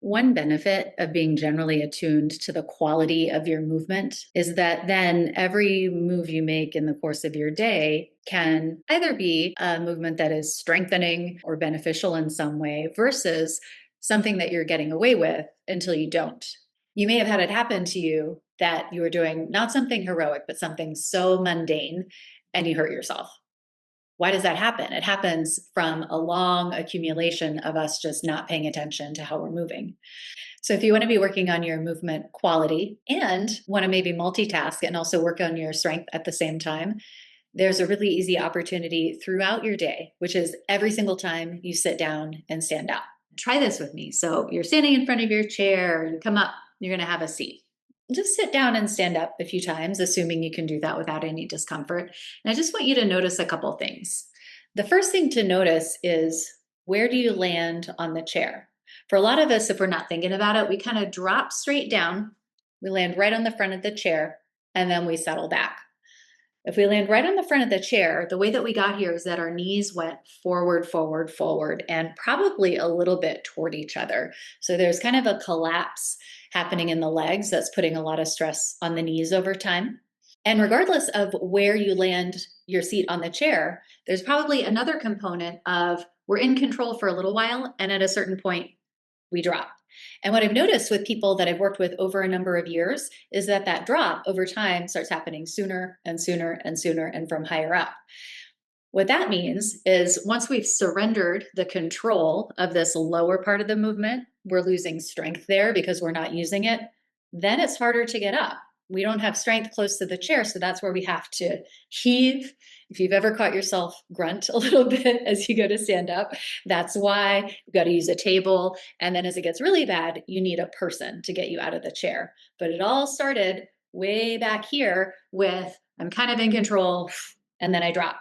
One benefit of being generally attuned to the quality of your movement is that then every move you make in the course of your day can either be a movement that is strengthening or beneficial in some way versus something that you're getting away with until you don't. You may have had it happen to you that you were doing not something heroic, but something so mundane and you hurt yourself. Why does that happen? It happens from a long accumulation of us just not paying attention to how we're moving. So, if you want to be working on your movement quality and want to maybe multitask and also work on your strength at the same time, there's a really easy opportunity throughout your day, which is every single time you sit down and stand up. Try this with me. So, you're standing in front of your chair, you come up, you're going to have a seat. Just sit down and stand up a few times, assuming you can do that without any discomfort. And I just want you to notice a couple things. The first thing to notice is, where do you land on the chair? For a lot of us, if we're not thinking about it, we kind of drop straight down. We land right on the front of the chair and then we settle back. If we land right on the front of the chair, the way that we got here is that our knees went forward, forward, forward, and probably a little bit toward each other. So there's kind of a collapse happening in the legs that's putting a lot of stress on the knees over time. And regardless of where you land your seat on the chair, there's probably another component of we're in control for a little while, and at a certain point, we drop. And what I've noticed with people that I've worked with over a number of years is that that drop over time starts happening sooner and sooner and sooner and from higher up. What that means is once we've surrendered the control of this lower part of the movement, we're losing strength there because we're not using it. Then it's harder to get up. We don't have strength close to the chair, so that's where we have to heave. If you've ever caught yourself grunt a little bit as you go to stand up, that's why you've got to use a table. And then as it gets really bad, you need a person to get you out of the chair. But it all started way back here with I'm kind of in control, and then I drop.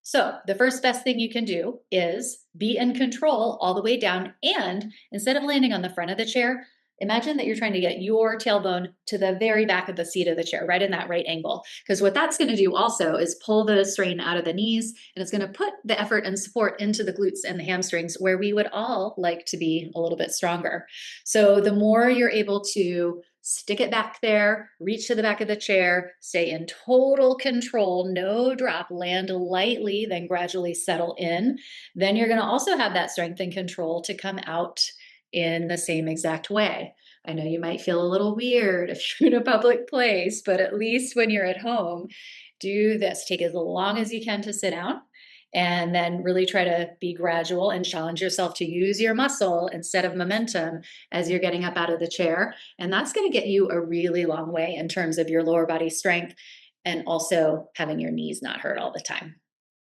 So the first best thing you can do is be in control all the way down. And instead of landing on the front of the chair, imagine that you're trying to get your tailbone to the very back of the seat of the chair, right in that right angle. Because what that's going to do also is pull the strain out of the knees, and it's going to put the effort and support into the glutes and the hamstrings, where we would all like to be a little bit stronger. So the more you're able to stick it back there, reach to the back of the chair, stay in total control, no drop, land lightly, then gradually settle in. Then you're going to also have that strength and control to come out in the same exact way. I know you might feel a little weird if you're in a public place, but at least when you're at home, do this. Take as long as you can to sit down, and then really try to be gradual and challenge yourself to use your muscle instead of momentum as you're getting up out of the chair. And that's going to get you a really long way in terms of your lower body strength and also having your knees not hurt all the time.